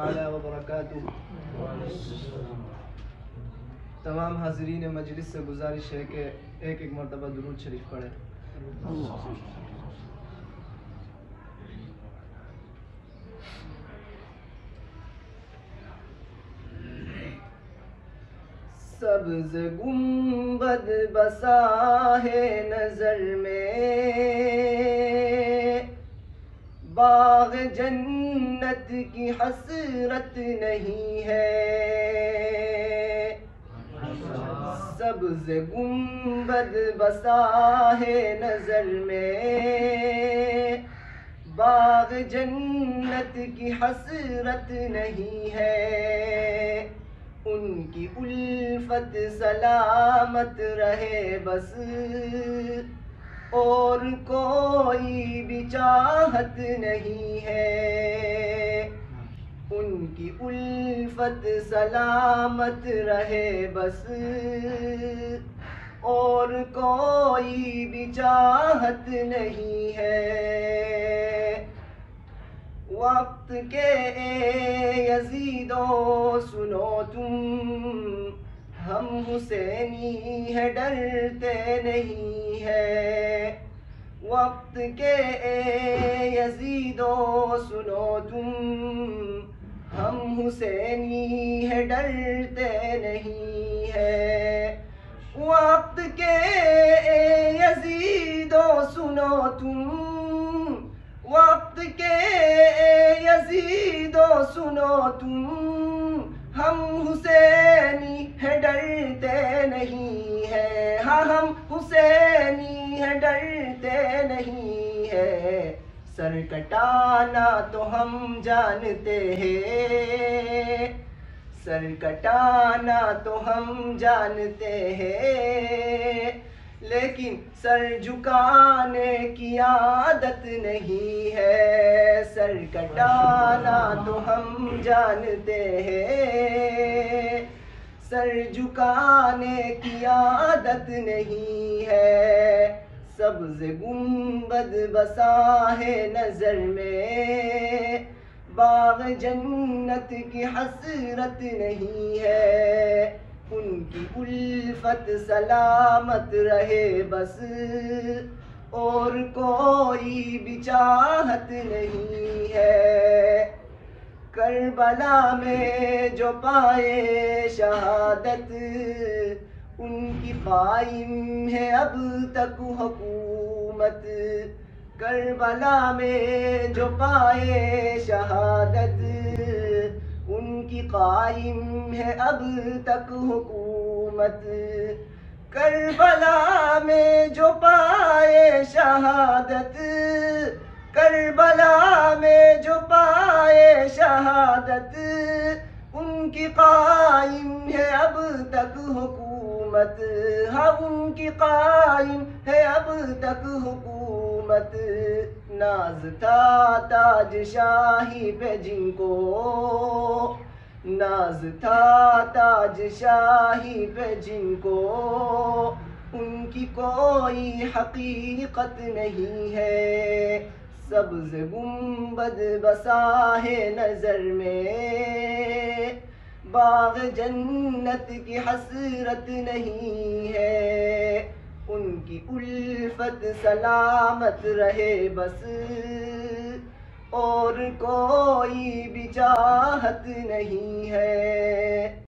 تعالی وبرکاتہ۔ تمام حاضرین مجلس سے گزارش ہے کہ ایک ایک مرتبہ درود شریف پڑھیں۔ سبز گنبد بسا ہے نظر میں، باغ جنت کی حسرت نہیں ہے۔ سبز گنبد بسا ہے نظر میں، باغ جنت کی حسرت نہیں ہے۔ ان کی الفت سلامت رہے بس، اور کوئی بھی چاہت نہیں ہے۔ ان کی الفت سلامت رہے بس، اور کوئی بھی چاہت نہیں ہے۔ وقت کے یزیدو سنو تم، ہم حسینی ہے ڈرتے نہیں ہے۔ وقت کے یزیدو سنو تم، ہم حسینی ہے ڈرتے نہیں ہے۔ وقت کے یزیدو سنو تم، وقت کے یزیدو سنو تم، ہم حسینی ہے ڈرتے نہیں ہے۔ ہاں ہم حسینی ہے ڈرتے نہیں ہے۔ سر کٹانا تو ہم جانتے ہیں، سر کٹانا تو ہم جانتے ہیں، لیکن سر جھکانے کی عادت نہیں ہے۔ سر کٹانا تو ہم جانتے ہیں، سر جھکانے کی عادت نہیں ہے۔ سبز گنبد بسا ہے نظر میں، باغ جنت کی حسرت نہیں ہے۔ ان کی الفت سلامت رہے بس، اور کوئی بھی چاہت نہیں ہے۔ کربلا میں جو پائے شہادت، ان کی قائم ہے اب تک حکومت۔ کربلا میں جو پائے شہادت، ان کی قائم ہے اب تک حکومت۔ کربلا میں جو پائے شہادت، کربلا میں جو پائے شہادت، ان کی قائم ہے اب تک حکومت۔ ہاں ان کی قائم ہے اب تک حکومت۔ ناز تھا تاج شاہی پہ جن کو، ناز تھا تاج شاہی پہ جن کو، ان کی کوئی حقیقت نہیں ہے۔ سبز گنبد بسا ہے نظر میں، باغ جنت کی حسرت نہیں ہے۔ ان کی الفت سلامت رہے بس، اور کوئی بھی چاہت نہیں ہے۔